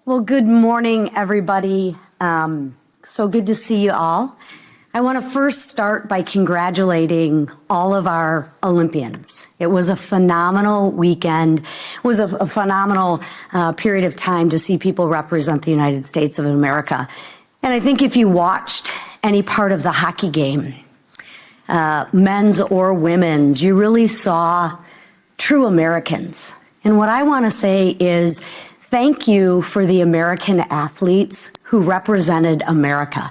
Well, good morning, everybody. So good to see you all. I want to first start by congratulating all of our Olympians. It was a phenomenal weekend. It was a phenomenal period of time to see people represent the United States of America. And I think if you watched any part of the hockey game, men's or women's, you really saw true Americans. And what I want to say is thank you for the American athletes who represented America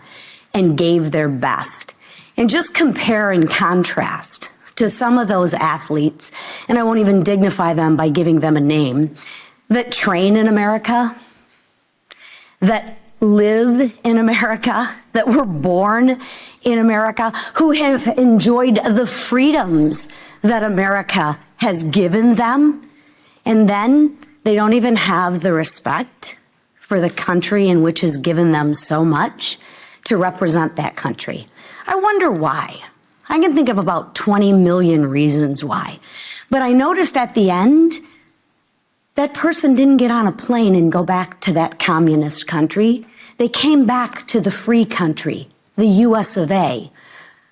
and gave their best. And just compare and contrast to some of those athletes, and I won't even dignify them by giving them a name, that train in America, that live in America, that were born in America, who have enjoyed the freedoms that America has given them, and then they don't even have the respect for the country in which has given them so much to represent that country. I wonder why. I can think of about 20 million reasons why. But I noticed at the end, that person didn't get on a plane and go back to that communist country. They came back to the free country, the US of A,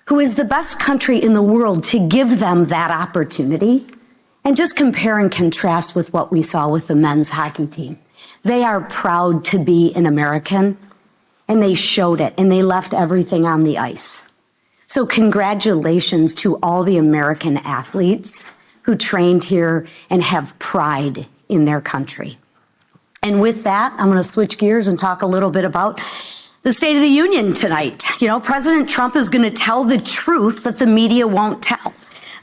who is the best country in the world to give them that opportunity. And just compare and contrast with what we saw with the men's hockey team. They are proud to be an American, and they showed it, and they left everything on the ice. So congratulations to all the American athletes who trained here and have pride in their country. And with that, I'm going to switch gears and talk a little bit about the State of the Union tonight. You know, President Trump is going to tell the truth that the media won't tell.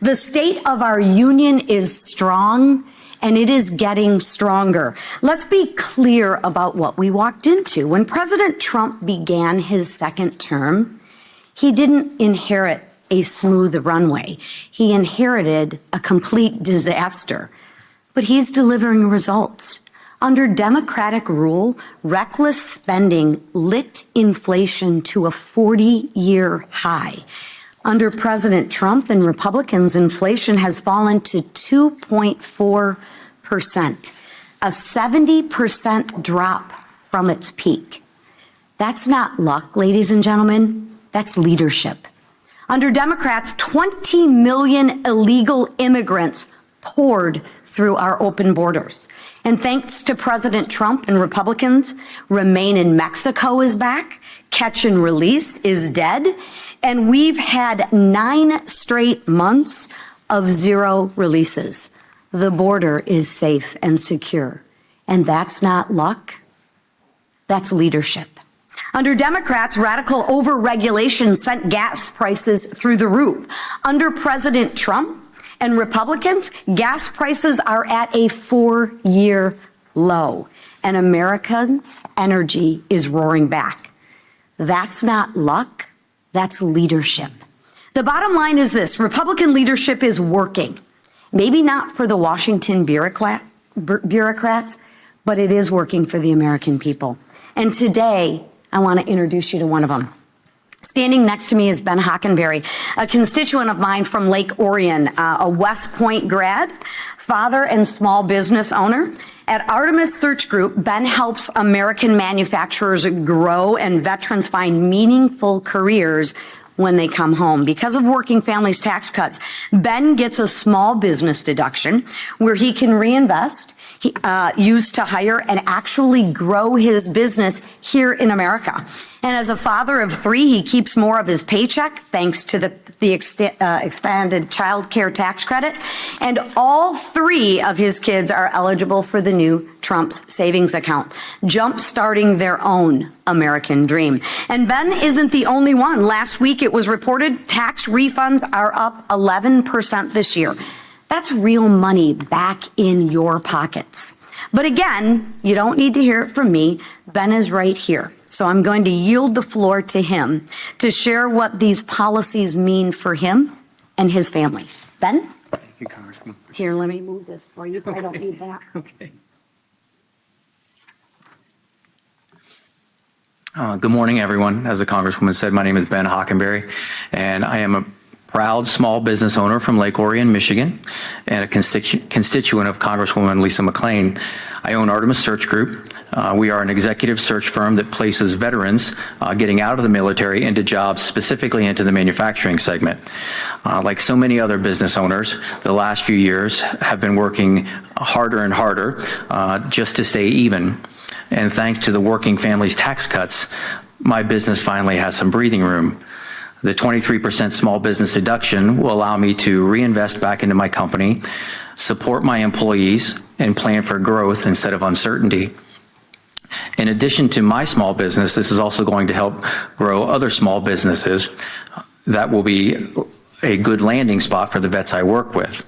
The state of our union is strong, and it is getting stronger. Let's be clear about what we walked into. When President Trump began his second term, he didn't inherit a smooth runway. He inherited a complete disaster, but he's delivering results. Under Democratic rule, reckless spending lit inflation to a 40-year high. Under President Trump and Republicans, inflation has fallen to 2.4%, a 70% drop from its peak. That's not luck, ladies and gentlemen. That's leadership. Under Democrats, 20 million illegal immigrants poured through our open borders. And thanks to President Trump and Republicans, Remain in Mexico is back, Catch and Release is dead, and we've had 9 straight months of zero releases. The border is safe and secure. And that's not luck, that's leadership. Under Democrats, radical overregulation sent gas prices through the roof. Under President Trump and Republicans, gas prices are at a 4-year low, and Americans' energy is roaring back. That's not luck, that's leadership. The bottom line is this: Republican leadership is working. Maybe not for the Washington bureaucrats, but it is working for the American people. And today, I want to introduce you to one of them. Standing next to me is Ben Hockenberry, a constituent of mine from Lake Orion, a West Point grad, father and small business owner. At Artemis Search Group, Ben helps American manufacturers grow and veterans find meaningful careers when they come home. Because of working families' tax cuts, Ben gets a small business deduction where he can reinvest, use to hire and actually grow his business here in America. And as a father of 3, he keeps more of his paycheck thanks to the expanded child care tax credit. And all 3 of his kids are eligible for the new Trump's savings account, jump-starting their own American dream. And Ben isn't the only one. Last week it was reported tax refunds are up 11% this year. That's real money back in your pockets. But again, you don't need to hear it from me. Ben is right here. So I'm going to yield the floor to him to share what these policies mean for him and his family. Ben? Thank you, Congressman. Here, let me move this for you. I don't need that. Okay. Good morning, everyone. As the Congresswoman said, my name is Ben Hockenberry, and I am a proud small business owner from Lake Orion, Michigan, and a constituent of Congresswoman Lisa McClain. I own Artemis Search Group. We are an executive search firm that places veterans getting out of the military into jobs, specifically into the manufacturing segment. Like so many other business owners, the last few years have been working harder and harder just to stay even. And thanks to the Working Families tax cuts, my business finally has some breathing room. The 23% small business deduction will allow me to reinvest back into my company, support my employees, and plan for growth instead of uncertainty. In addition to my small business, this is also going to help grow other small businesses. That will be a good landing spot for the vets I work with.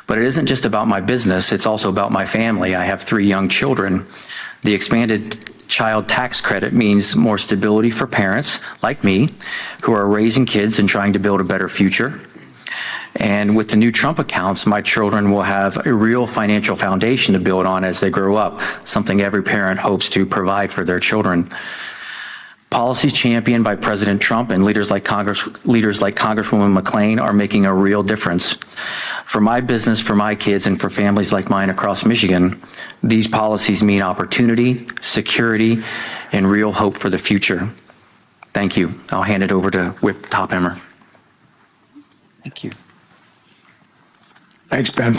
But it isn't just about my business, it's also about my family. I have 3 young children. The expanded child tax credit means more stability for parents like me who are raising kids and trying to build a better future. And with the new Trump accounts, my children will have a real financial foundation to build on as they grow up, something every parent hopes to provide for their children. Policies championed by President Trump and leaders like Congresswoman McClain are making a real difference. For my business, for my kids, and for families like mine across Michigan, these policies mean opportunity, security, and real hope for the future. Thank you. I'll hand it over to Whip Topheimer. Thank you. Thanks, Ben.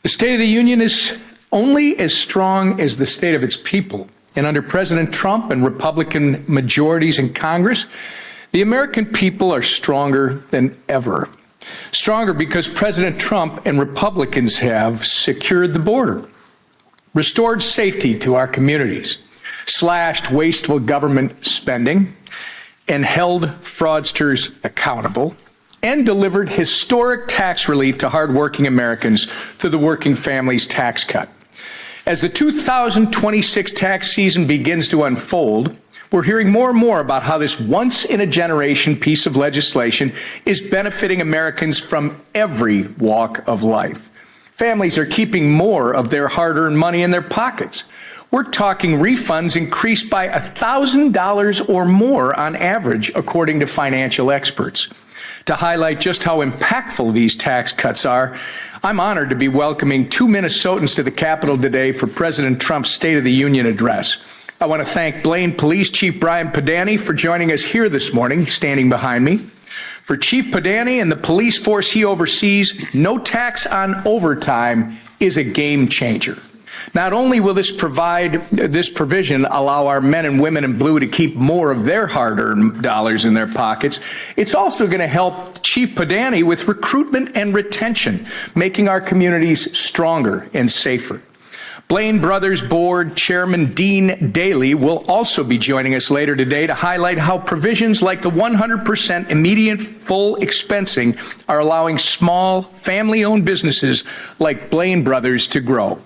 The State of the Union is only as strong as the state of its people. And under President Trump and Republican majorities in Congress, the American people are stronger than ever. Stronger because President Trump and Republicans have secured the border, restored safety to our communities, slashed wasteful government spending, and held fraudsters accountable, and delivered historic tax relief to hardworking Americans through the Working Families tax cut. As the 2026 tax season begins to unfold, we're hearing more and more about how this once-in-a-generation piece of legislation is benefiting Americans from every walk of life. Families are keeping more of their hard-earned money in their pockets. We're talking refunds increased by $1,000 or more on average, according to financial experts. To highlight just how impactful these tax cuts are, I'm honored to be welcoming 2 Minnesotans to the Capitol today for President Trump's State of the Union address. I want to thank Blaine Police Chief Brian Padani for joining us here this morning, standing behind me. For Chief Padani and the police force he oversees, no tax on overtime is a game changer. Not only will this provision allow our men and women in blue to keep more of their hard-earned dollars in their pockets, it's also going to help Chief Padani with recruitment and retention, making our communities stronger and safer. Blaine Brothers Board Chairman Dean Daly will also be joining us later today to highlight how provisions like the 100% immediate full expensing are allowing small, family-owned businesses like Blaine Brothers to grow.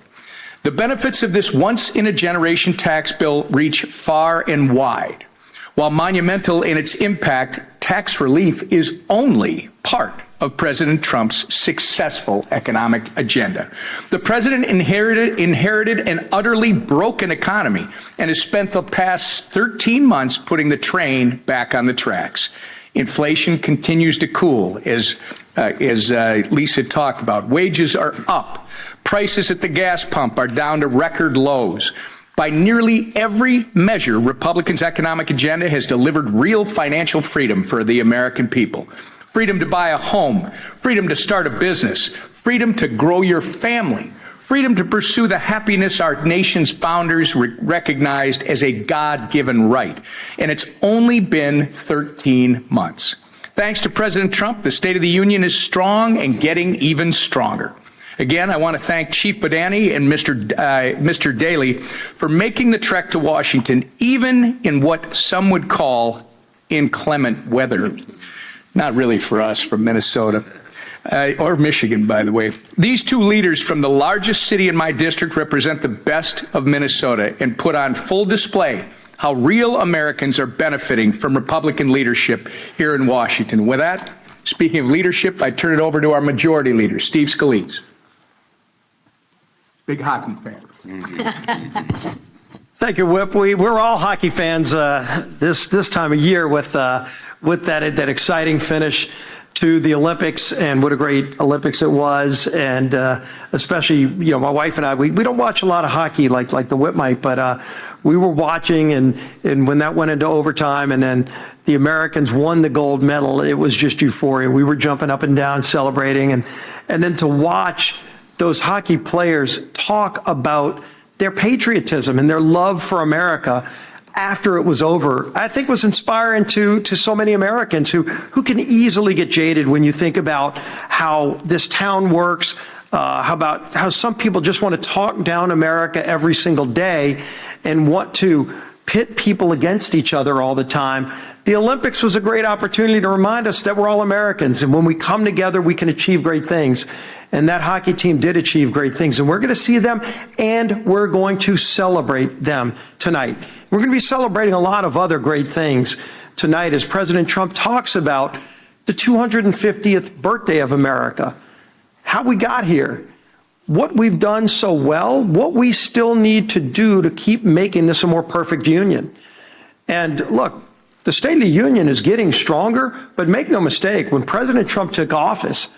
The benefits of this once-in-a-generation tax bill reach far and wide. While monumental in its impact, tax relief is only part of President Trump's successful economic agenda. The president inherited an utterly broken economy and has spent the past 13 months putting the train back on the tracks. Inflation continues to cool, as Lisa talked about. Wages are up. Prices at the gas pump are down to record lows. By nearly every measure, Republicans' economic agenda has delivered real financial freedom for the American people. Freedom to buy a home, freedom to start a business, freedom to grow your family, freedom to pursue the happiness our nation's founders recognized as a God-given right. And it's only been 13 months. Thanks to President Trump, the State of the Union is strong and getting even stronger. Again, I want to thank Chief Padani and Mr. Daly for making the trek to Washington, even in what some would call inclement weather. Not really for us from Minnesota, or Michigan, by the way. These 2 leaders from the largest city in my district represent the best of Minnesota and put on full display how real Americans are benefiting from Republican leadership here in Washington. With that, speaking of leadership, I turn it over to our majority leader, Steve Scalise. Big hockey fan. Thank you, Whip. We're all hockey fans this time of year with that exciting finish to the Olympics, and what a great Olympics it was. And especially, my wife and I, we don't watch a lot of hockey like the Whip might, but we were watching, and when that went into overtime and then the Americans won the gold medal, it was just euphoria. We were jumping up and down, celebrating, and then to watch those hockey players talk about their patriotism and their love for America after it was over, I think was inspiring to so many Americans who can easily get jaded when you think about how this town works, how some people just want to talk down America every single day and want to pit people against each other all the time. The Olympics was a great opportunity to remind us that we're all Americans, and when we come together, we can achieve great things. And that hockey team did achieve great things, and we're going to see them, and we're going to celebrate them tonight. We're going to be celebrating a lot of other great things tonight as President Trump talks about the 250th birthday of America, how we got here, what we've done so well, what we still need to do to keep making this a more perfect union. And look, the State of the Union is getting stronger, but make no mistake, when President Trump took office,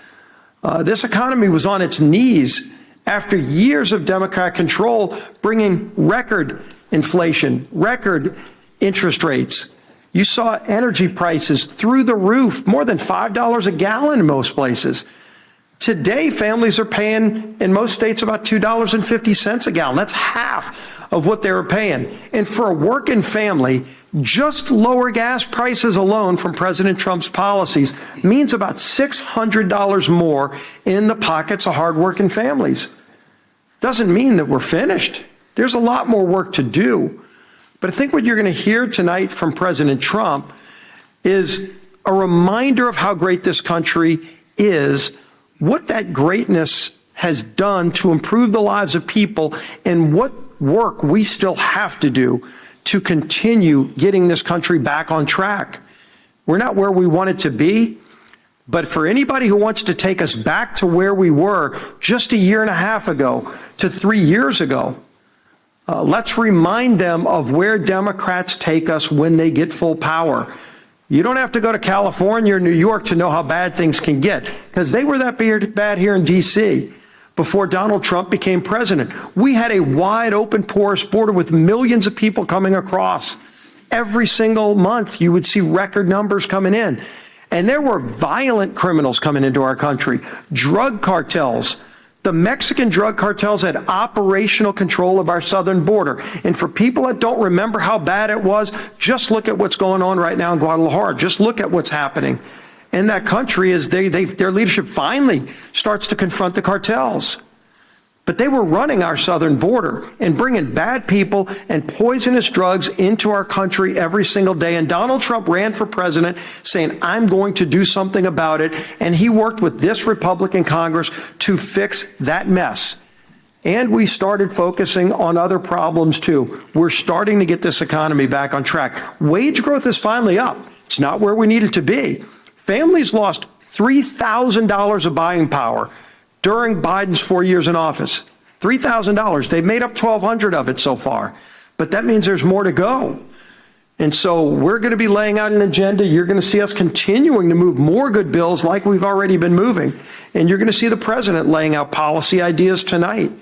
this economy was on its knees after years of Democrat control, bringing record inflation, record interest rates. You saw energy prices through the roof, more than $5 a gallon in most places. Today, families are paying, in most states, about $2.50 a gallon. That's half of what they were paying. And for a working family, just lower gas prices alone from President Trump's policies means about $600 more in the pockets of hardworking families. Doesn't mean that we're finished. There's a lot more work to do. But I think what you're going to hear tonight from President Trump is a reminder of how great this country is, what that greatness has done to improve the lives of people, and what work we still have to do to continue getting this country back on track. We're not where we want it to be, but for anybody who wants to take us back to where we were just a year and a half ago to 3 years ago, let's remind them of where Democrats take us when they get full power. You don't have to go to California or New York to know how bad things can get, because they were that bad here in D.C. before Donald Trump became president. We had a wide open, porous border with millions of people coming across. Every single month, you would see record numbers coming in. And there were violent criminals coming into our country, drug cartels. The Mexican drug cartels had operational control of our southern border. And for people that don't remember how bad it was, just look at what's going on right now in Guadalajara. Just look at what's happening in that country as their leadership finally starts to confront the cartels. But they were running our southern border and bringing bad people and poisonous drugs into our country every single day. And Donald Trump ran for president saying, I'm going to do something about it. And he worked with this Republican Congress to fix that mess. And we started focusing on other problems too. We're starting to get this economy back on track. Wage growth is finally up. It's not where we need it to be. Families lost $3,000 of buying power during Biden's 4 years in office. $3,000. They've made up $1,200 of it so far. But that means there's more to go. And so we're going to be laying out an agenda. You're going to see us continuing to move more good bills like we've already been moving. And you're going to see the president laying out policy ideas tonight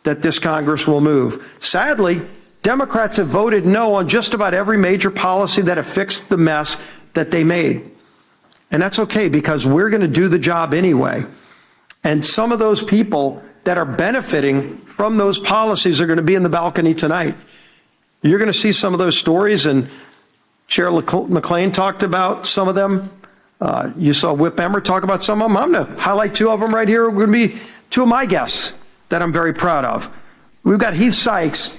that this Congress will move. Sadly, Democrats have voted no on just about every major policy that have fixed the mess that they made. And that's okay, because we're going to do the job anyway. And some of those people that are benefiting from those policies are going to be in the balcony tonight. You're going to see some of those stories, and Chair McClain talked about some of them. You saw Whip Emmer talk about some of them. I'm going to highlight two of them right here. We're going to be two of my guests that I'm very proud of. We've got Heath Sykes,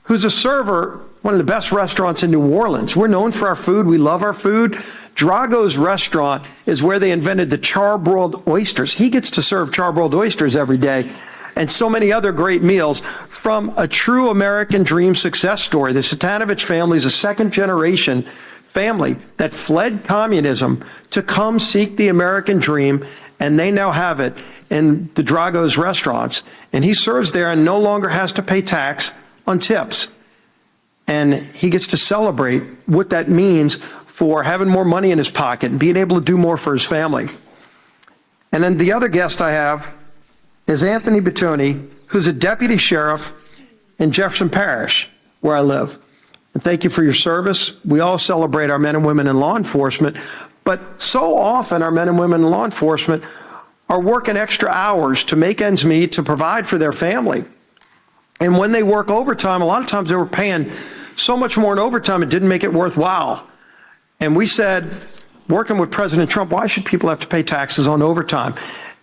who's a server, one of the best restaurants in New Orleans. We're known for our food. We love our food. Drago's Restaurant is where they invented the charbroiled oysters. He gets to serve charbroiled oysters every day, and so many other great meals from a true American dream success story. The Satanovich family is a second-generation family that fled communism to come seek the American dream, and they now have it in the Drago's Restaurants. And he serves there and no longer has to pay tax on tips. And he gets to celebrate what that means for having more money in his pocket and being able to do more for his family. And then the other guest I have is Anthony Bettoni, who's a deputy sheriff in Jefferson Parish, where I live. And thank you for your service. We all celebrate our men and women in law enforcement, but so often our men and women in law enforcement are working extra hours to make ends meet, to provide for their family. And when they work overtime, a lot of times they were paying so much more in overtime, it didn't make it worthwhile. And we said, working with President Trump, why should people have to pay taxes on overtime?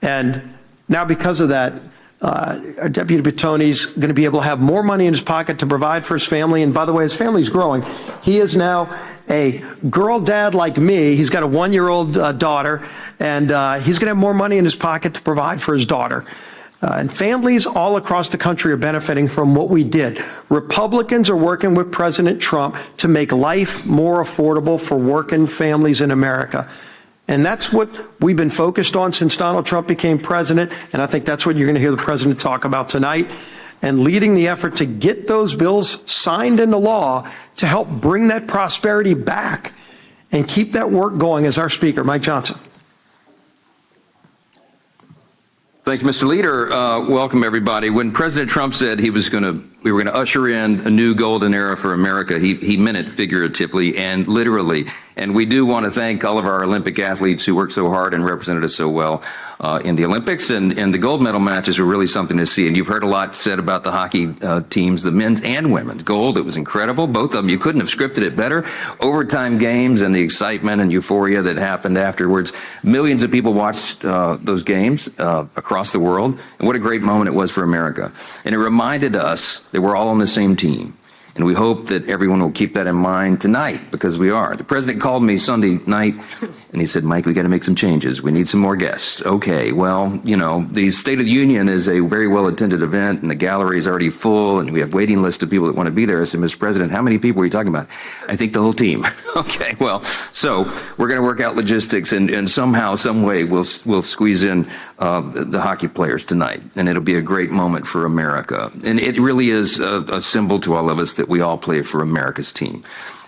And now because of that, our Deputy Bettoni's going to be able to have more money in his pocket to provide for his family. And by the way, his family's growing. He is now a girl dad like me. He's got a 1-year-old daughter, and he's going to have more money in his pocket to provide for his daughter. And families all across the country are benefiting from what we did. Republicans are working with President Trump to make life more affordable for working families in America. And that's what we've been focused on since Donald Trump became president. And I think that's what you're going to hear the president talk about tonight, and leading the effort to get those bills signed into law to help bring that prosperity back and keep that work going as our speaker, Mike Johnson. Thank you, Mr. Leader. Welcome, everybody. When President Trump said we were going to usher in a new golden era for America, he meant it figuratively and literally. And we do want to thank all of our Olympic athletes who worked so hard and represented us so well in the Olympics. And the gold medal matches were really something to see. And you've heard a lot said about the hockey teams, the men's and women's. Gold, it was incredible. Both of them, you couldn't have scripted it better. Overtime games and the excitement and euphoria that happened afterwards. Millions of people watched those games across the world. And what a great moment it was for America. And it reminded us that we're all on the same team. And we hope that everyone will keep that in mind tonight, because we are. The president called me Sunday night and he said, Mike, we got to make some changes. We need some more guests. Okay, well, you know, the State of the Union is a very well-attended event and the gallery is already full and we have waiting lists of people that want to be there. I said, Mr. President, how many people are you talking about? I think the whole team. Okay, well, so we're going to work out logistics and somehow, some way, we'll squeeze in the hockey players tonight. And it'll be a great moment for America. And it really is a symbol to all of us that we all play for America's team.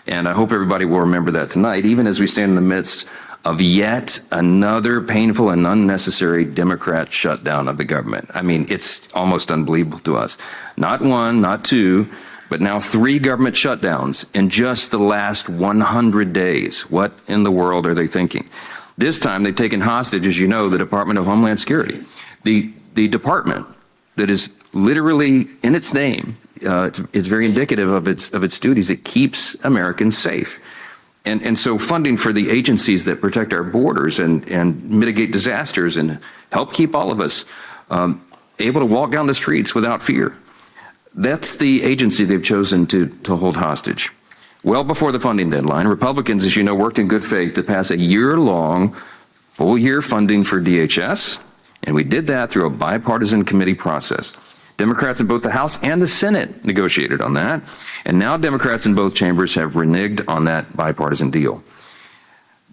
And I hope everybody will remember that tonight, even as we stand in the midst of yet another painful and unnecessary Democrat shutdown of the government. I mean, it's almost unbelievable to us. Not one, not two, but now 3 government shutdowns in just the last 100 days. What in the world are they thinking? This time they've taken hostage, as you know, the Department of Homeland Security. The department that is literally in its name, it's very indicative of its duties. It keeps Americans safe. And so funding for the agencies that protect our borders and mitigate disasters and help keep all of us able to walk down the streets without fear. That's the agency they've chosen to hold hostage. Well before the funding deadline, Republicans, as you know, worked in good faith to pass a year-long, full-year funding for DHS, and we did that through a bipartisan committee process. Democrats in both the House and the Senate negotiated on that, and now Democrats in both chambers have reneged on that bipartisan deal.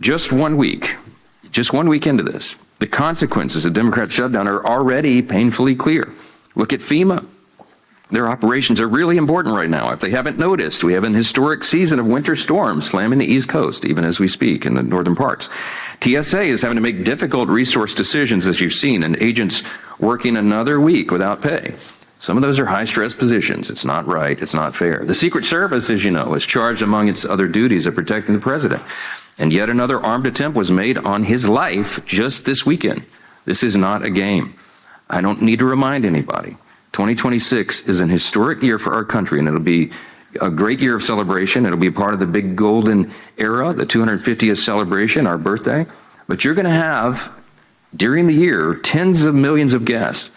Just 1 week into this, the consequences of Democrat shutdown are already painfully clear. Look at FEMA. Their operations are really important right now. If they haven't noticed, we have an historic season of winter storms slamming the East Coast, even as we speak, in the northern parts. TSA is having to make difficult resource decisions, as you've seen, and agents working another week without pay. Some of those are high-stress positions. It's not right. It's not fair. The Secret Service, as you know, is charged among its other duties of protecting the president. And yet another armed attempt was made on his life just this weekend. This is not a game. I don't need to remind anybody. 2026 is an historic year for our country, and it'll be a great year of celebration. It'll be part of the big golden era, the 250th celebration, our birthday. But you're going to have, during the year, tens of millions of guests.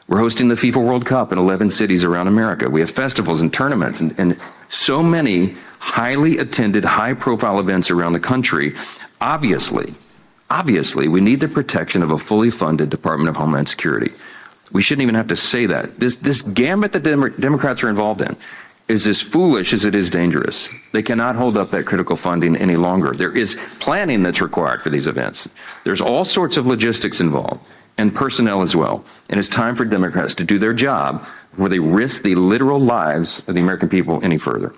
We're hosting the FIFA World Cup in 11 cities around America. We have festivals and tournaments and so many highly attended, high-profile events around the country. Obviously, we need the protection of a fully funded Department of Homeland Security. We shouldn't even have to say that. This gambit that Democrats are involved in is as foolish as it is dangerous. They cannot hold up that critical funding any longer. There is planning that's required for these events. There's all sorts of logistics involved and personnel as well. And it's time for Democrats to do their job before they risk the literal lives of the American people any further.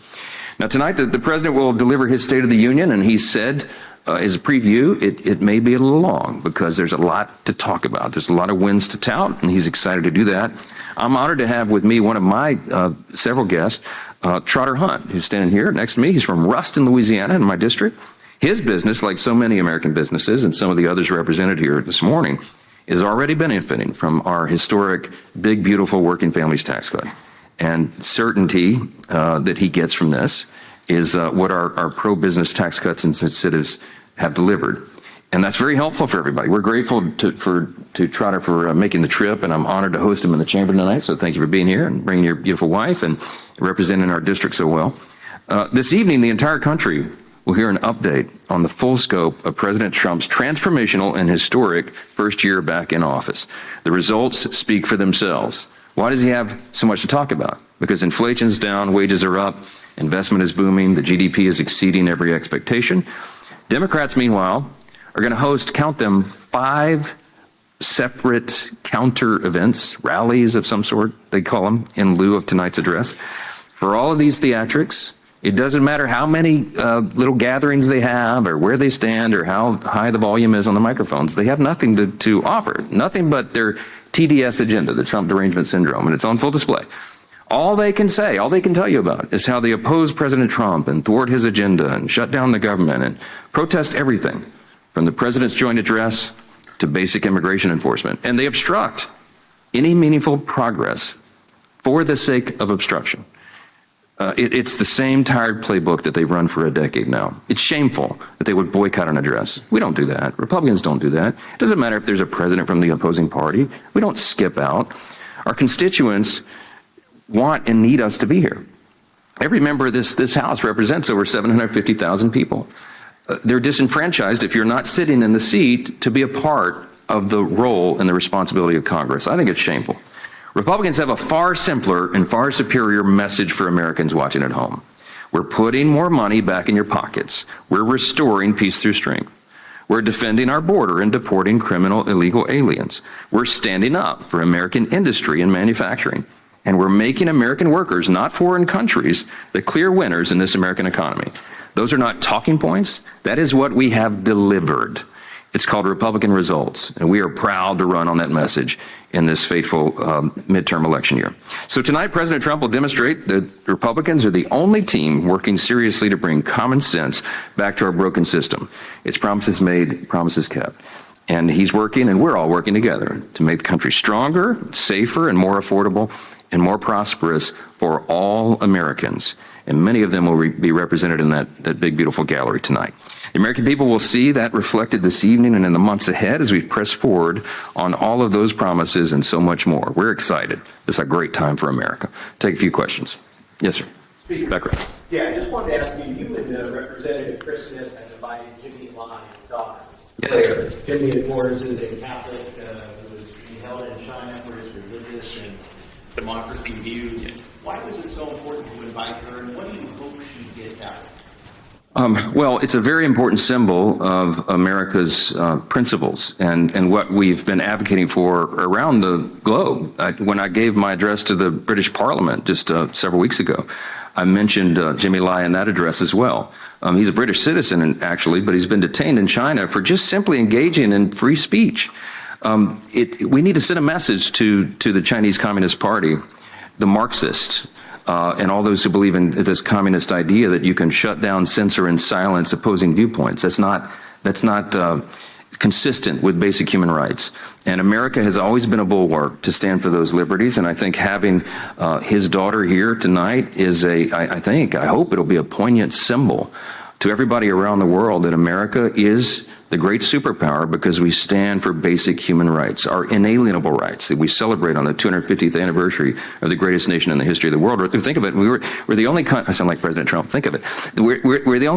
Now, tonight, the president will deliver his State of the Union, and he said as a preview, it may be a little long because there's a lot to talk about. There's a lot of wins to tout, and he's excited to do that. I'm honored to have with me one of my several guests, Trotter Hunt, who's standing here next to me. He's from Ruston, Louisiana, in my district. His business, like so many American businesses and some of the others represented here this morning, is already benefiting from our historic, big, beautiful working families tax cut. And certainty that he gets from this is what our pro-business tax cuts and incentives have delivered. And that's very helpful for everybody. We're grateful to Trotter for making the trip, and I'm honored to host him in the chamber tonight. So thank you for being here and bringing your beautiful wife and representing our district so well. This evening, the entire country will hear an update on the full scope of President Trump's transformational and historic first year back in office. The results speak for themselves. Why does he have so much to talk about? Because inflation's down, wages are up, investment is booming, the GDP is exceeding every expectation. Democrats, meanwhile, are going to host, count them, 5 separate counter events, rallies of some sort, they call them, in lieu of tonight's address. For all of these theatrics, it doesn't matter how many little gatherings they have or where they stand or how high the volume is on the microphones. They have nothing to offer, nothing but their TDS agenda, the Trump derangement syndrome, and it's on full display. All they can say, all they can tell you about is how they oppose President Trump and thwart his agenda and shut down the government and protest everything from the president's joint address to basic immigration enforcement. And they obstruct any meaningful progress for the sake of obstruction. It's the same tired playbook that they've run for a decade now. It's shameful that they would boycott an address. We don't do that. Republicans don't do that. It doesn't matter if there's a president from the opposing party. We don't skip out. Our constituents want and need us to be here. Every member of this House represents over 750,000 people. They're disenfranchised if you're not sitting in the seat to be a part of the role and the responsibility of Congress. I think it's shameful. Republicans have a far simpler and far superior message for Americans watching at home. We're putting more money back in your pockets. We're restoring peace through strength. We're defending our border and deporting criminal illegal aliens. We're standing up for American industry and manufacturing. And we're making American workers, not foreign countries, the clear winners in this American economy. Those are not talking points. That is what we have delivered. It's called Republican results, and we are proud to run on that message in this fateful midterm election year. So tonight, President Trump will demonstrate that Republicans are the only team working seriously to bring common sense back to our broken system. It's promises made, promises kept. And he's working, and we're all working together to make the country stronger, safer, and more affordable, and more prosperous for all Americans. And many of them will be represented in that big, beautiful gallery tonight. The American people will see that reflected this evening and in the months ahead as we press forward on all of those promises and so much more. We're excited. This is a great time for America. Take a few questions. Yes, sir. Speaker. Background. Yeah, I just wanted to ask you, you and Representative Chris Smith have invited Jimmy Lai, his daughter. Yes. Jimmy, of course, is a Catholic who was being held in China for his religious and democracy views. Why was it so important to invite her, and what do you hope she gets out of it? Well, it's a very important symbol of America's principles and what we've been advocating for around the globe. When I gave my address to the British Parliament just several weeks ago, I mentioned Jimmy Lai in that address as well. He's a British citizen, actually, but he's been detained in China for just simply engaging in free speech. We need to send a message to the Chinese Communist Party, the Marxists, and all those who believe in this communist idea that you can shut down, censor, and silence opposing viewpoints. That's not consistent with basic human rights. And America has always been a bulwark to stand for those liberties. And I think having his daughter here tonight is I hope it'll be a poignant symbol to everybody around the world that America is the great superpower because we stand for basic human rights, our inalienable rights that we celebrate on the 250th anniversary of the greatest nation in the history of the world. Think of it, we're the only country, I sound like President Trump, think of it. We're the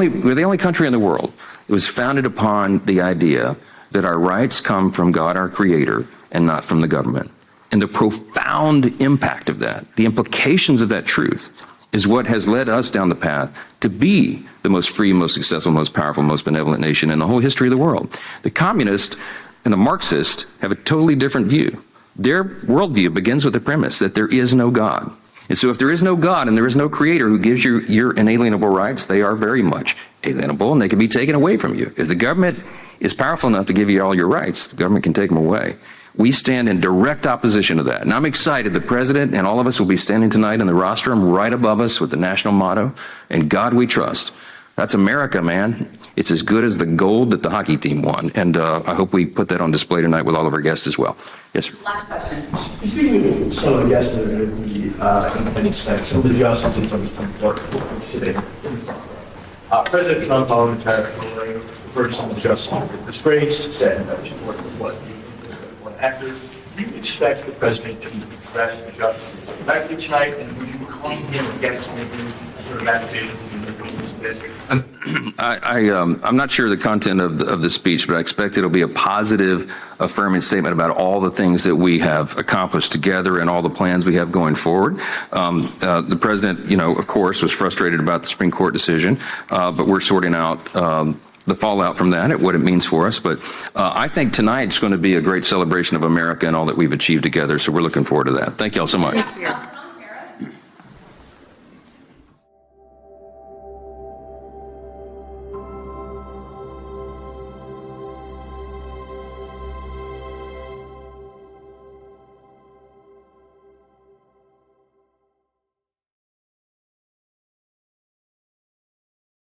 only country in the world that was founded upon the idea that our rights come from God, our creator, and not from the government. And the profound impact of that, the implications of that truth, is what has led us down the path to be the most free, most successful, most powerful, most benevolent nation in the whole history of the world. The communists and the Marxists have a totally different view. Their worldview begins with the premise that there is no God. And so if there is no God and there is no creator who gives you your inalienable rights, they are very much alienable and they can be taken away from you. If the government is powerful enough to give you all your rights, the government can take them away. We stand in direct opposition to that. And I'm excited the president and all of us will be standing tonight in the rostrum right above us with the national motto, "In God We Trust." That's America, man. It's as good as the gold that the hockey team won. And I hope we put that on display tonight with all of our guests as well. Yes, sir. Last question. Speaking of some of the guests that are going to be independent tonight, some of the justices on the Supreme Court today. President Trump, on the entire ruling, referred to some of the justices with disgrace, said that she worked with one actor. Do you expect the president to address the justices directly tonight, and would you claim him against making sort of accusations in the district? I'm not sure the content of the speech, but I expect it'll be a positive, affirming statement about all the things that we have accomplished together and all the plans we have going forward. The president, of course, was frustrated about the Supreme Court decision, but we're sorting out the fallout from that and what it means for us. But I think tonight's going to be a great celebration of America and all that we've achieved together. So we're looking forward to that. Thank you all so much. Thank you.